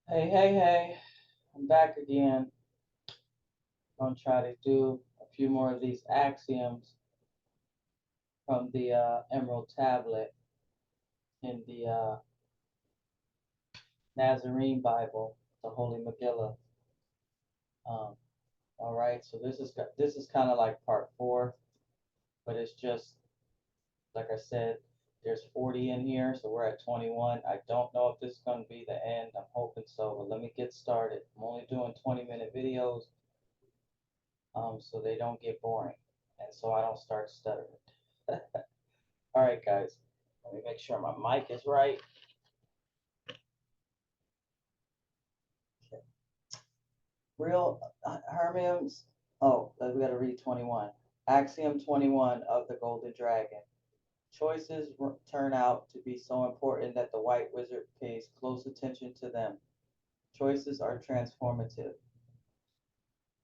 Hey, hey, hey, I'm back again. I'm gonna try to do a few more of these axioms from the Emerald Tablet in the Nazarene Bible, the Holy Megillah. Um, all right, so this is kind of like part four, but it's just like I said, there's 40 in here, so we're at 21. I don't know if this is gonna be the end. I'm hoping so, but let me get started. I'm only doing 20-minute videos, so they don't get boring, and so I don't start stuttering. All right, guys. Let me make sure my mic is right. Okay. Real Hermiums. Oh, we got to read 21. Axiom 21 of the Golden Dragon. Choices turn out to be so important that the White Wizard pays close attention to them. Choices are transformative.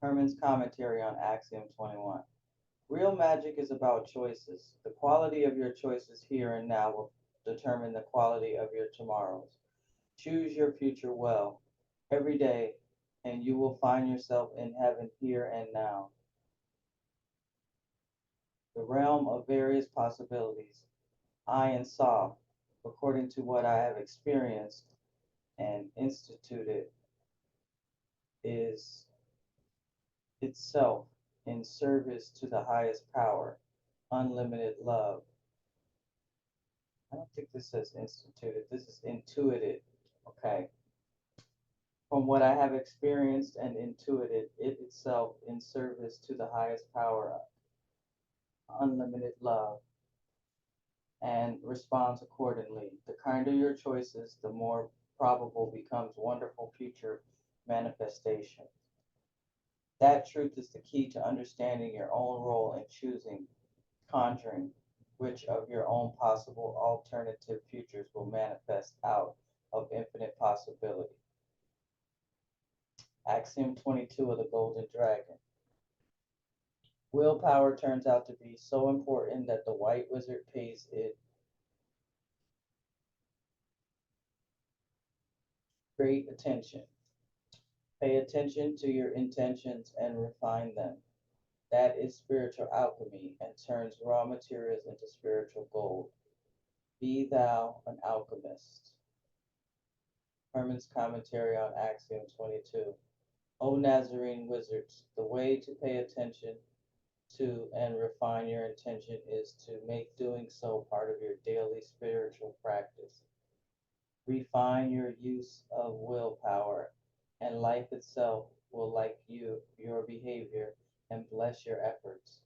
Herman's commentary on Axiom 21. Real magic is about choices. The quality of your choices here and now will determine the quality of your tomorrows. Choose your future well every day, and you will find yourself in heaven here and now. The realm of various possibilities, I and saw, according to what I have experienced and instituted, is itself in service to the highest power, unlimited love. I don't think this says instituted, this is intuited. Okay. From what I have experienced and intuited, it itself in service to the highest power, unlimited love, and responds accordingly. The kinder your choices, the more probable becomes wonderful future manifestation. That truth is the key to understanding your own role in choosing, conjuring which of your own possible alternative futures will manifest out of infinite possibility. Axiom 22 of the Golden Dragon. Willpower turns out to be so important that the White Wizard pays it great attention. Pay attention to your intentions and refine them. That is spiritual alchemy and turns raw materials into spiritual gold. Be thou an alchemist. Hermon's commentary on Axiom 22. O Nazarene wizards, the way to pay attention to and refine your intention is to make doing so part of your daily spiritual practice. Refine your use of willpower, and life itself will like your behavior, and bless your efforts.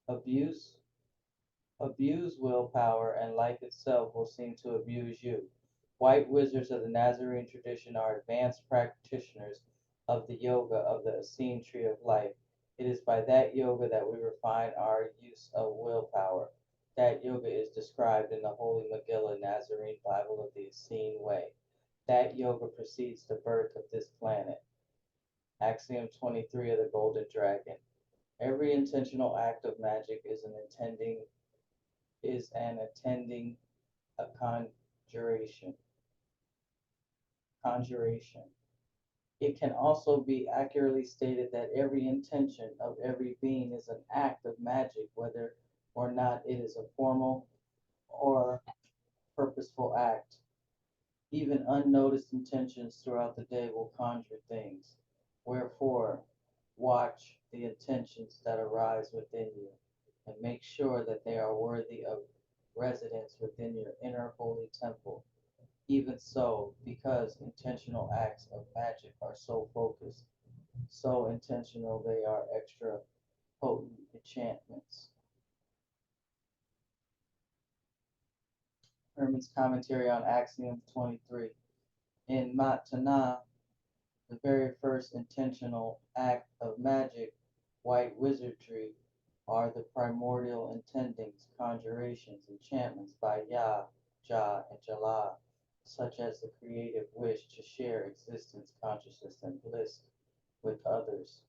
Abuse abuse willpower, and life itself will seem to abuse you. White wizards of the Nazarene tradition are advanced practitioners of the yoga of the Essene tree of life. It is by that yoga that we refine our use of willpower. That yoga is described in the Holy Megillah Nazarene Bible of the Essene way. That yoga precedes the birth of this planet. Axiom 23 of the Golden Dragon. Every intentional act of magic is an attending a conjuration. Conjuration. It can also be accurately stated that every intention of every being is an act of magic, whether or not it is a formal or purposeful act. Even unnoticed intentions throughout the day will conjure things. Wherefore, watch the intentions that arise within you, and make sure that they are worthy of residence within your inner holy temple. Even so, because intentional acts of magic are so focused, so intentional they are extra potent enchantments. Herman's commentary on Axiom 23. In Matana, the very first intentional act of magic, white wizardry, are the primordial intendings, conjurations, enchantments by Ya, Ja, and Jala, such as the creative wish to share existence, consciousness, and bliss with others.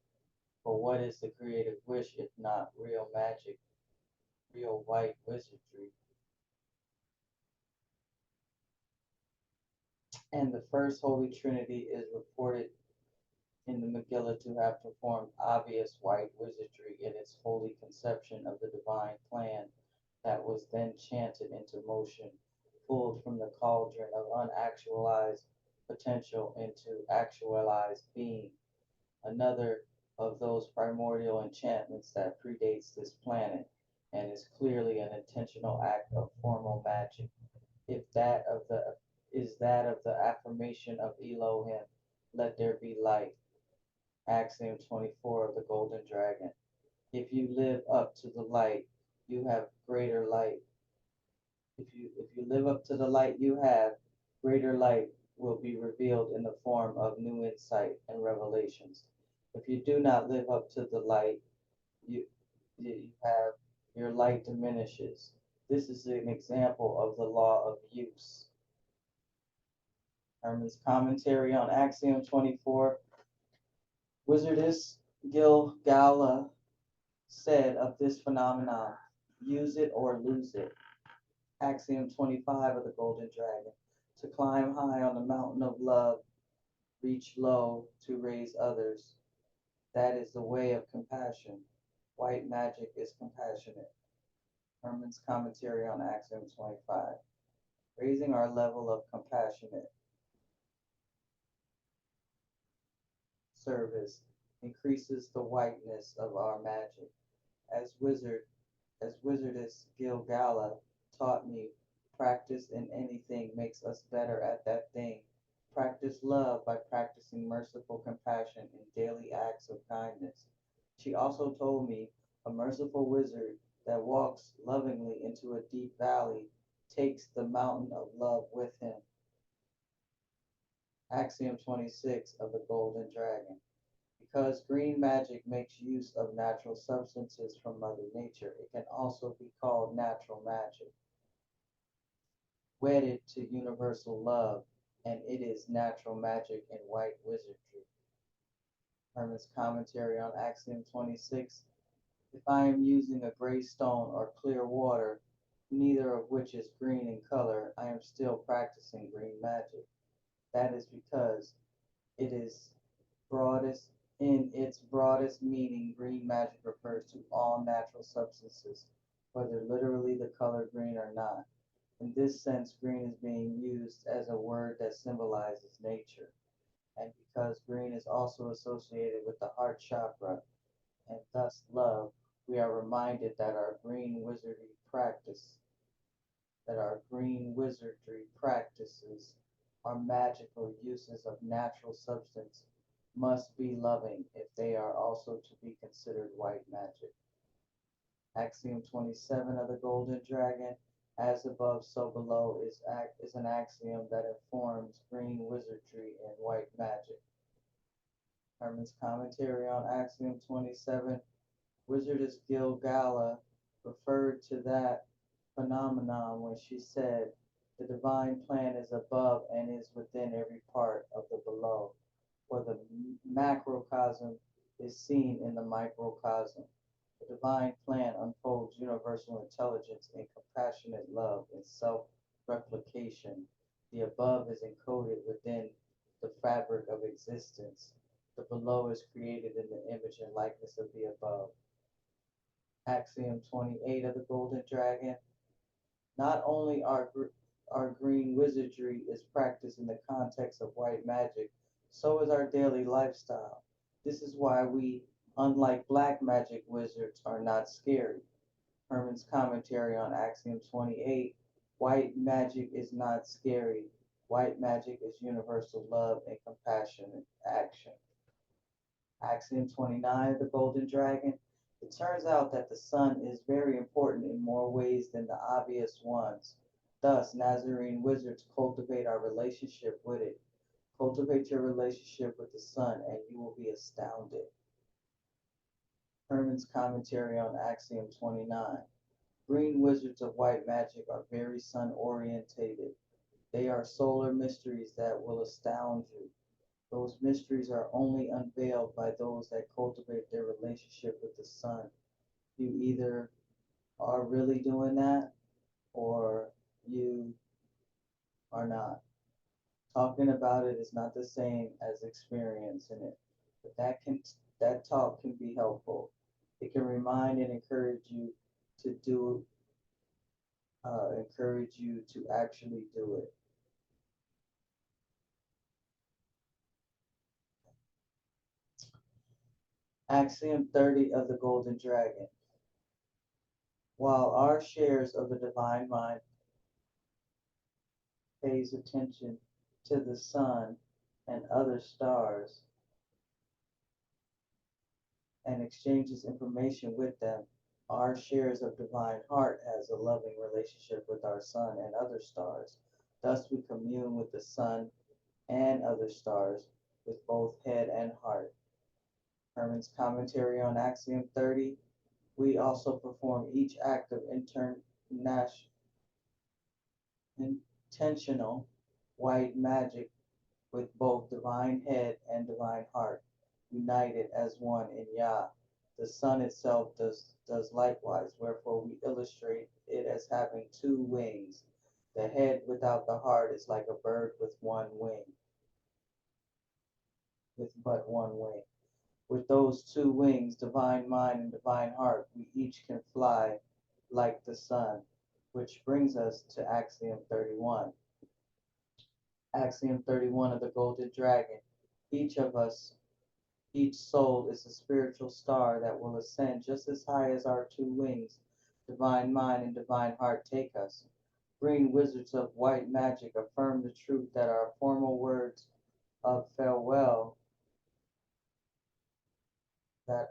For what is the creative wish if not real magic, real white wizardry? And the first Holy Trinity is reported in the Megillah to have performed obvious white wizardry in its holy conception of the divine plan that was then chanted into motion, pulled from the cauldron of unactualized potential into actualized being. Another of those primordial enchantments that predates this planet and is clearly an intentional act of formal magic. If that of the is that of the affirmation of Elohim, let there be light. Axiom 24 of the Golden Dragon. If you live up to the light, you have greater light. If you live up to the light you have, greater light will be revealed in the form of new insight and revelations. If you do not live up to the light you you have, your light diminishes. This is an example of the law of use. Hermon's commentary on Axiom 24. Wizardess Gilgala said of this phenomenon, use it or lose it. Axiom 25 of the Golden Dragon. To climb high on the mountain of love, reach low to raise others. That is the way of compassion. White magic is compassionate. Hermon's commentary on Axiom 25. Raising our level of compassionate service increases the whiteness of our magic. As wizard, as wizardess Gilgala taught me, practice in anything makes us better at that thing. Practice love by practicing merciful compassion in daily acts of kindness. She also told me a merciful wizard that walks lovingly into a deep valley takes the mountain of love with him. Axiom 26 of the Golden Dragon. Because green magic makes use of natural substances from Mother Nature, it can also be called natural magic. Wedded to universal love, and it is natural magic in white wizardry. Herman's commentary on Axiom 26. If I am using a gray stone or clear water, neither of which is green in color, I am still practicing green magic. That is because it is broadest in its broadest meaning, green magic refers to all natural substances, whether literally the color green or not. In this sense, green is being used as a word that symbolizes nature. And because green is also associated with the heart chakra and thus love, we are reminded that our green wizardry practices, our magical uses of natural substance, must be loving if they are also to be considered white magic. Axiom 27 of the Golden Dragon, as above, so below, is an axiom that informs green wizardry and white magic. Herman's commentary on Axiom 27. Wizardess Gilgala referred to that phenomenon when she said, the divine plan is above and is within every part of the below, for the macrocosm is seen in the microcosm. The divine plan unfolds universal intelligence in compassionate love and self-replication. The above is encoded within the fabric of existence. The below is created in the image and likeness of the above. Axiom 28 of the Golden Dragon. Not only our green wizardry is practiced in the context of white magic, so is our daily lifestyle. This is why we, unlike black magic wizards, are not scary. Herman's commentary on Axiom 28. White magic is not scary. White magic is universal love and compassionate action. Axiom 29, the Golden Dragon. It turns out that the sun is very important in more ways than the obvious ones. Thus, Nazarene wizards cultivate our relationship with it. Cultivate your relationship with the sun, and you will be astounded. Herman's commentary on Axiom 29. Green wizards of white magic are very sun orientated. They are solar mysteries that will astound you. Those mysteries are only unveiled by those that cultivate their relationship with the sun. You either are really doing that or you are not. Talking about it is not the same as experiencing it, but that talk can be helpful. It can remind and to do encourage you to actually do it. Axiom 30 of the Golden Dragon. While our shares of the divine mind pays attention to the sun and other stars and exchanges information with them, our shares of divine heart has a loving relationship with our sun and other stars. Thus we commune with the sun and other stars with both head and heart. Hermon's commentary on Axiom 30. We also perform each act of intentional white magic with both divine head and divine heart, united as one in Yah. The sun itself does likewise, wherefore we illustrate it as having two wings. The head without the heart is like a bird with but one wing. With those two wings, divine mind and divine heart, we each can fly like the sun, which brings us to Axiom 31. Axiom 31 of the Golden Dragon. Each of us, each soul is a spiritual star that will ascend just as high as our two wings, divine mind and divine heart, take us. Green wizards of white magic affirm the truth that our formal words of farewell the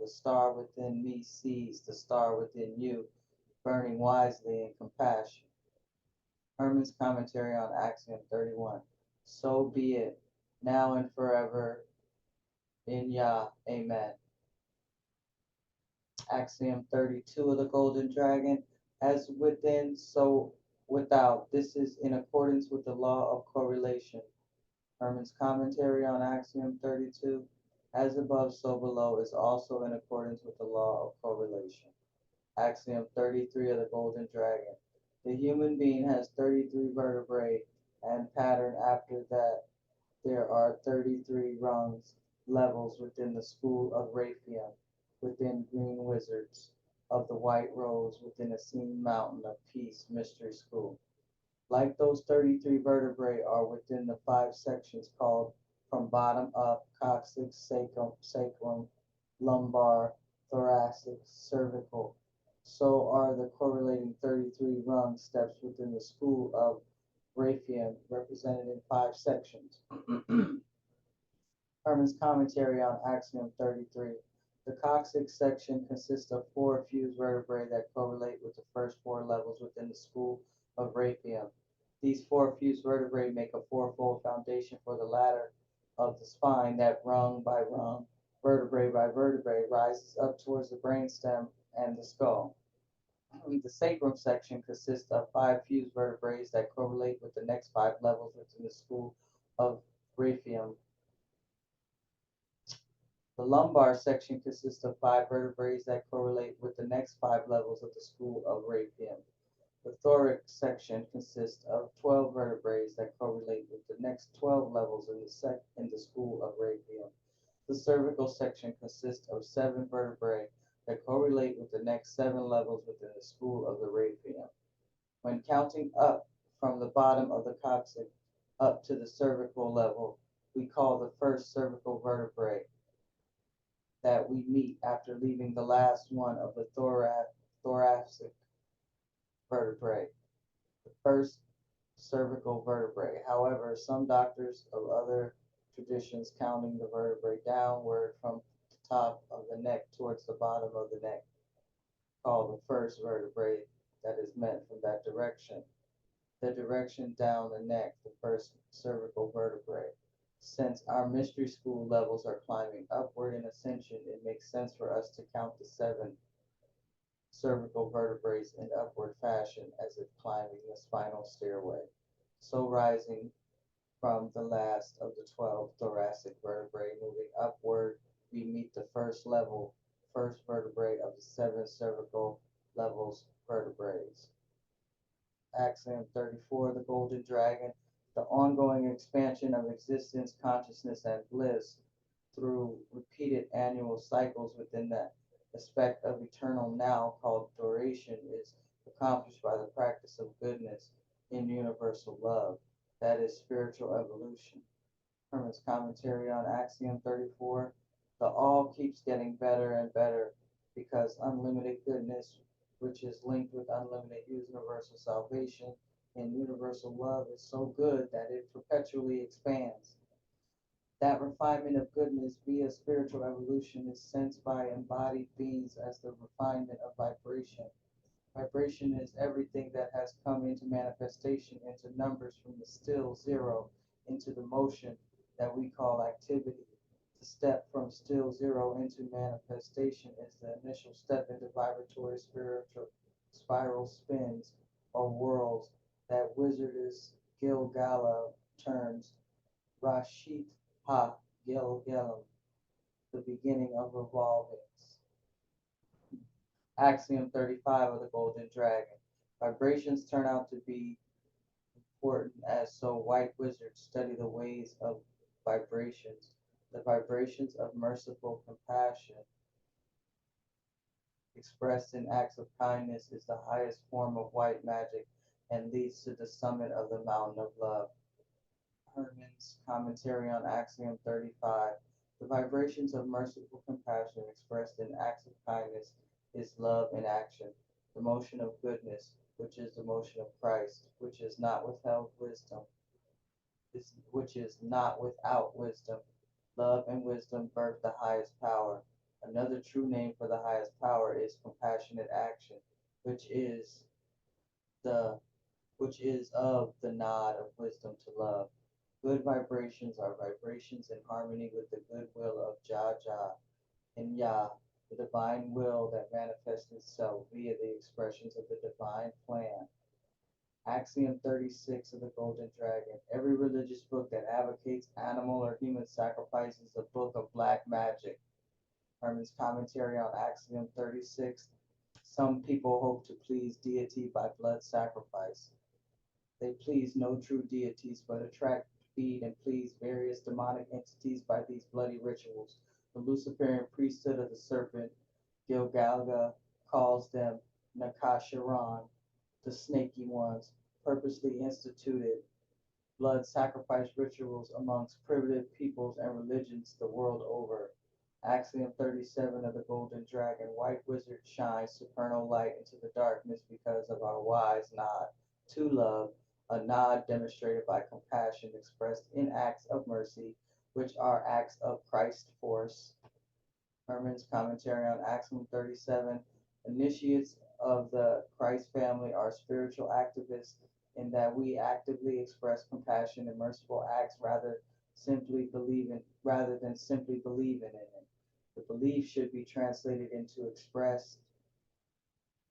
star within me sees the star within you, burning wisely in compassion. Hermon's commentary on Axiom 31. So be it, now and forever, in Yah, Amen. Axiom 32 of the Golden Dragon. As within, so without. This is in accordance with the law of correlation. Hermon's commentary on Axiom 32. As above, so below is also in accordance with the law of correlation. Axiom 33 of the Golden Dragon. The human being has 33 vertebrae, and pattern after that there are 33 rungs, levels within the school of Raphaim, within green wizards of the white rose, within a seen mountain of peace mystery school. Like those 33 vertebrae are within the five sections called from bottom up, coccyx, sacrum, lumbar, thoracic, cervical. So are the correlating 33 rung steps within the school of Raphaim, represented in five sections. Hermon's commentary on Axiom 33. The coccyx section consists of four fused vertebrae that correlate with the first four levels within the school of Raphaim. These four fused vertebrae make a fourfold foundation for the ladder of the spine that rung by rung, vertebrae by vertebrae, rises up towards the brainstem and the skull. The sacrum section consists of five fused vertebrae that correlate with the next five levels within the school of Raphaim. The lumbar section consists of five vertebrae that correlate with the next five levels of the school of Raphaim. The thorax section consists of 12 vertebrae that correlate with the next 12 levels in the school of Raphaim. The cervical section consists of 7 vertebrae that correlate with the next 7 levels within the school of the Raphaim. When counting up from the bottom of the coccyx up to the cervical level, we call the first cervical vertebrae that we meet after leaving the last one of the thoracic vertebrae, the first cervical vertebrae. However, some doctors of other traditions counting the vertebrae downward from the top of the neck towards the bottom of the neck, call the first vertebrae that is meant from that direction. The direction down the neck, the first cervical vertebrae. Since our mystery school levels are climbing upward in ascension, it makes sense for us to count the 7 cervical vertebrae in upward fashion as if climbing the spinal stairway. So rising from the last of the 12 thoracic vertebrae, moving upward, we meet the first vertebrae of the 7 cervical levels vertebrae. Axiom 34, the Golden Dragon, the ongoing expansion of existence, consciousness, and bliss through repeated annual cycles within the aspect of eternal now called duration is accomplished by the practice of goodness in universal love. That is spiritual evolution. Herman's commentary on Axiom 34. The all keeps getting better and better because unlimited goodness, which is linked with unlimited universal salvation and universal love, is so good that it perpetually expands. That refinement of goodness via spiritual evolution is sensed by embodied beings as the refinement of vibration. Vibration is everything that has come into manifestation, into numbers from the still zero into the motion that we call activity. The step from still zero into manifestation is the initial step into vibratory spiritual spiral spins or whirls that wizardess Gilgala terms Rashit Ha Gilgalam, the beginning of revolvings. Axiom 35 of the Golden Dragon. Vibrations turn out to be important as so white wizards study the ways of vibrations. The vibrations of merciful compassion expressed in acts of kindness is the highest form of white magic and leads to the summit of the mountain of love. Hermon's commentary on Axiom 35. The vibrations of merciful compassion expressed in acts of kindness is love in action, the motion of goodness, which is the motion of Christ, which is not withheld wisdom, which is not without wisdom. Love and wisdom birth the highest power. Another true name for the highest power is compassionate action, which is the which is of the nod of wisdom to love. Good vibrations are vibrations in harmony with the goodwill of Jah and Yah, the divine will that manifests itself via the expressions of the divine plan. Axiom 36 of the Golden Dragon. Every religious book that advocates animal or human sacrifice is a book of black magic. Herman's commentary on Axiom 36. Some people hope to please deity by blood sacrifice. They please no true deities, but attract, feed, and please various demonic entities by these bloody rituals. The Luciferian priesthood of the serpent, Gilgalga, calls them Nakasharan, the snaky ones, purposely instituted blood sacrifice rituals amongst primitive peoples and religions the world over. Axiom 37 of the Golden Dragon. White wizard shines supernal light into the darkness because of our wise nod to love, a nod demonstrated by compassion expressed in acts of mercy, which are acts of Christ force. Herman's commentary on Axiom 37. Initiates of the Christ family are spiritual activists in that we actively express compassion and merciful acts rather than simply believing in it. The belief should be translated into expressed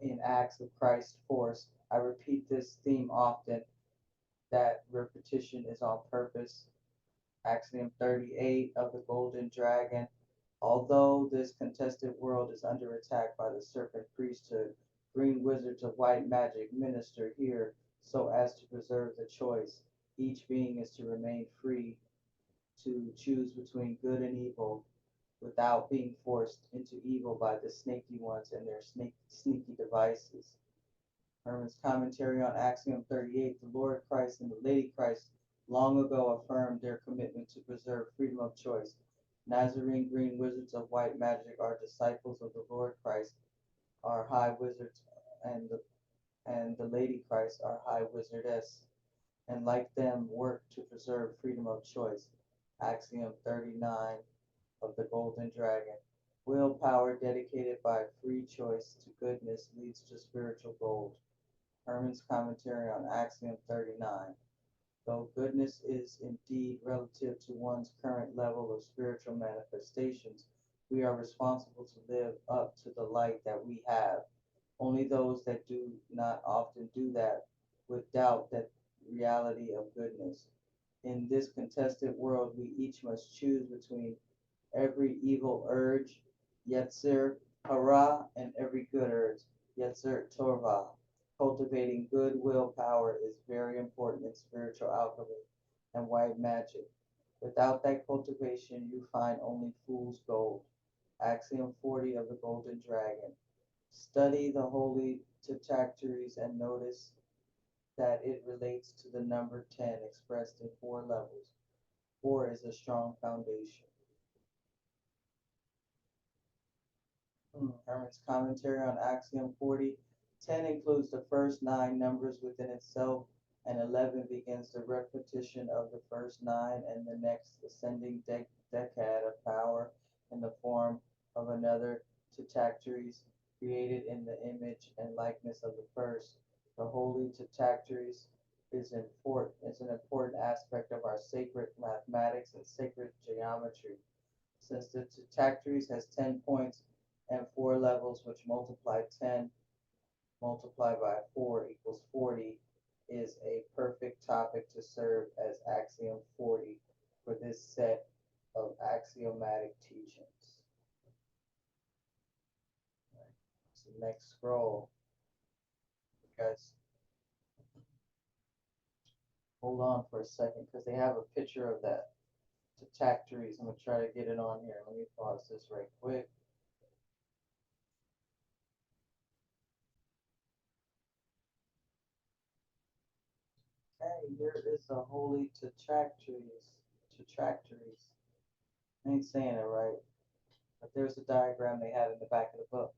in acts of Christ force. I repeat this theme often, that repetition is on purpose. Axiom 38 of the Golden Dragon. Although this contested world is under attack by the serpent priesthood, green wizards of white magic minister here so as to preserve the choice. Each being is to remain free to choose between good and evil without being forced into evil by the snaky ones and their sneaky devices. Herman's commentary on Axiom 38. The Lord Christ and the Lady Christ long ago affirmed their commitment to preserve freedom of choice. Nazarene green wizards of white magic are disciples of the Lord Christ, are high wizards, and the Lady Christ are high wizardess, and like them work to preserve freedom of choice. Axiom 39 of the Golden Dragon. Willpower dedicated by free choice to goodness leads to spiritual gold. Herman's commentary on Axiom 39. Though goodness is indeed relative to one's current level of spiritual manifestations, we are responsible to live up to the light that we have. Only those that do not often do that would doubt that reality of goodness. In this contested world, we each must choose between every evil urge, Yetzer Hara, and every good urge, Yetzer Torah. Cultivating good willpower is very important in spiritual alchemy and white magic. Without that cultivation, you find only fool's gold. Axiom 40 of the Golden Dragon. Study the holy Tachactaries and notice that it relates to the number 10 expressed in four levels. Four is a strong foundation. Hermon's commentary on Axiom 40. 10 includes the first nine numbers within itself, and 11 begins the repetition of the first nine and the next ascending decad of power in the form of another Tachactaries created in the image and likeness of the first. The holy Tachactaries is an important aspect of our sacred mathematics and sacred geometry. Since the Tachactaries has 10 points and four levels, which multiply 10 multiplied by 4 equals 40, is a perfect topic to serve as axiom 40 for this set of axiomatic teachings. Right. So next scroll, you guys hold on for a second because they have a picture of that Tachactaries. I'm going to try to get it on here. Let me pause this right quick. Okay, here is the holy Tachactaries. Tachactaries. I ain't saying it right, but there's a diagram they had in the back of the book.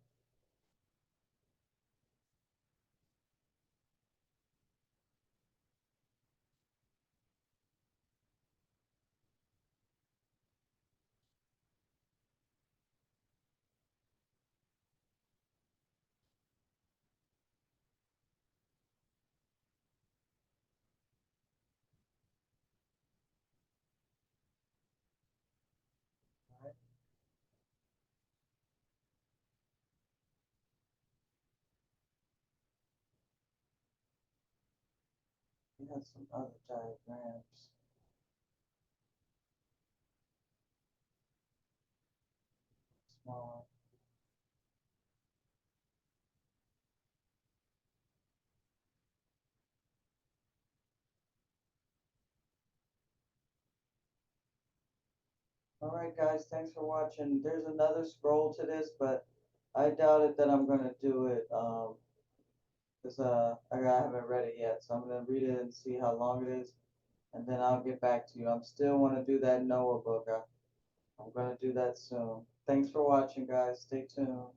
All right. We have some other diagrams. Smaller. All right, guys, thanks for watching. There's another scroll to this, but I doubt it that I'm gonna do it because I haven't read it yet. So I'm gonna read it and see how long it is, and then I'll get back to you. I'm still want to do that Noah book. I'm gonna do that soon. Thanks for watching, guys. Stay tuned.